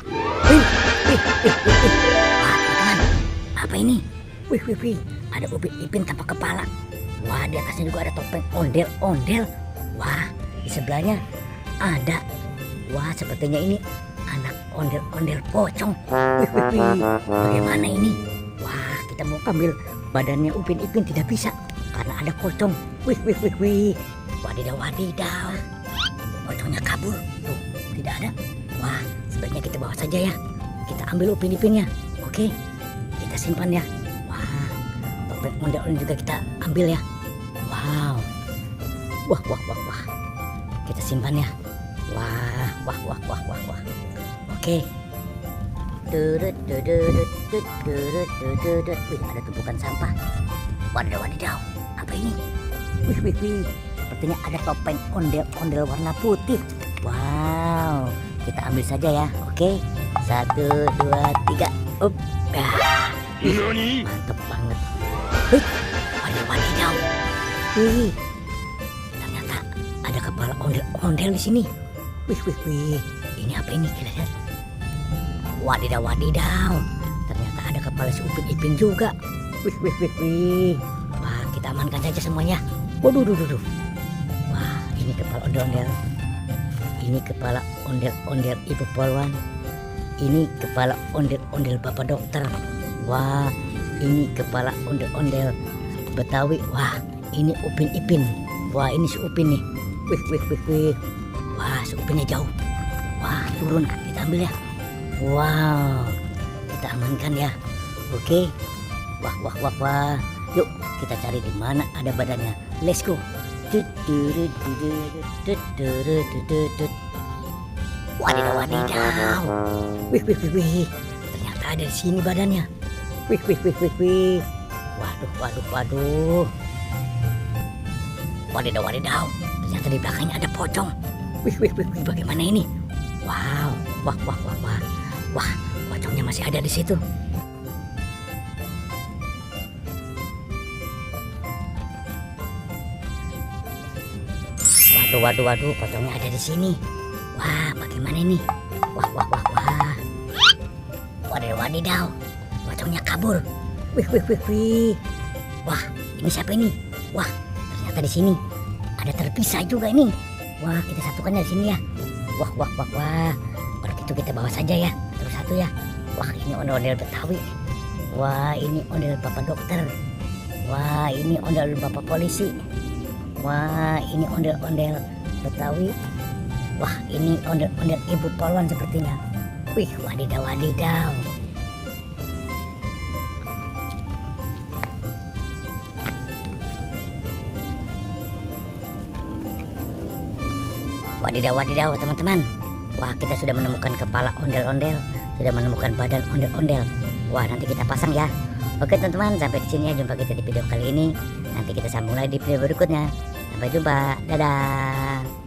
Wih, wih, wih, wih, wih. Wah, teman-teman, apa ini? Wih, wih, wih, ada Upin Ipin tanpa kepala. Wah, di atasnya juga ada topeng ondel-ondel. Wah, di sebelahnya ada. Wah, sepertinya ini anak ondel-ondel pocong. Wih, wih, wih. Bagaimana ini? Wah, kita mau ambil badannya Upin Ipin tidak bisa karena ada pocong. Wih, wih, wih, wih. Wadidaw, wadidaw. Pocongnya kabur. Tuh, tidak ada. Wah, sebaiknya kita bawa saja ya. Kita ambil Upin Ipinnya. Oke, kita simpan ya. Wah, topeng ondel-ondel juga kita ambil ya. Wow. Wah, wah, wah, wah. Kita simpan ya. Wah, wah, wah, wah, wah, wah. Oke. Wih, ada tumpukan sampah. Wadidaw, wadidaw. Apa ini? Wih, wih, wih. Sepertinya ada topeng ondel-ondel warna putih. Wow. Kita ambil saja ya. Oke. 1, 2, 3. Up. Ah. Mantap banget. Wih, wadidaw, wadidaw. Wih. Ternyata ada kepala ondel-ondel di sini. Wih, wih, wih. Ini apa ini? Kita lihat. Wadidaw, wadidaw. Ternyata ada kepala si Upin Ipin juga. Wih, wih, wih, wih. Wah, kita amankan saja semuanya. Waduh, duh, duh, duh. Wah, ini kepala ondel-ondel. Ini kepala ondel-ondel Ibu Polwan. Ini kepala ondel-ondel Bapak Dokter. Wah, ini kepala ondel-ondel Betawi. Wah, ini Upin Ipin. Wah, ini si Upin nih. Wih, wih, wih, wih. Wah, si Upinnya jauh. Wah, turun. Kita ambil ya. Wow, kita amankan ya. Oke. Wah, wah, wah, wah. Yuk, kita cari di mana ada badannya. Let's go. Wadidaw, wadidaw. Wih, wih, wih, wih. Ternyata ada di sini badannya. Wih, wih, wih, wih, wih. Waduh, waduh, waduh. Wadidaw, wadidaw. Ternyata di belakangnya ada pocong. Wih, wih, wih, wih. Bagaimana ini? Wow, wah, wah, wah, wah. Wah, pocongnya masih ada di situ. Waduh, waduh, waduh, pocongnya ada di sini. Wah, bagaimana ini? Wah, wah, wah, wah. Wadidaw, wadidaw. Pocongnya kabur. Wih, wih, wih, wih. Wah, ini siapa ini? Wah, ternyata di sini ada terpisah juga ini. Wah, kita satukan dari sini ya. Wah, wah, wah, wah. Kalau gitu kita bawa saja ya, satu-satu ya. Wah, ini ondel-ondel Betawi. Wah, ini ondel Bapak Dokter. Wah, ini ondel Bapak Polisi. Wah, ini ondel-ondel Betawi. Wah, ini ondel-ondel Ibu Polwan sepertinya. Wih, wadidaw, wadidaw. Wadidaw, wadidaw, teman-teman. Wah, kita sudah menemukan kepala ondel-ondel, sudah menemukan badan ondel-ondel. Wah, nanti kita pasang ya. Oke, teman-teman, sampai di sini ya jumpa kita di video kali ini. Nanti kita sambung lagi di video berikutnya. Sampai jumpa. Dadah.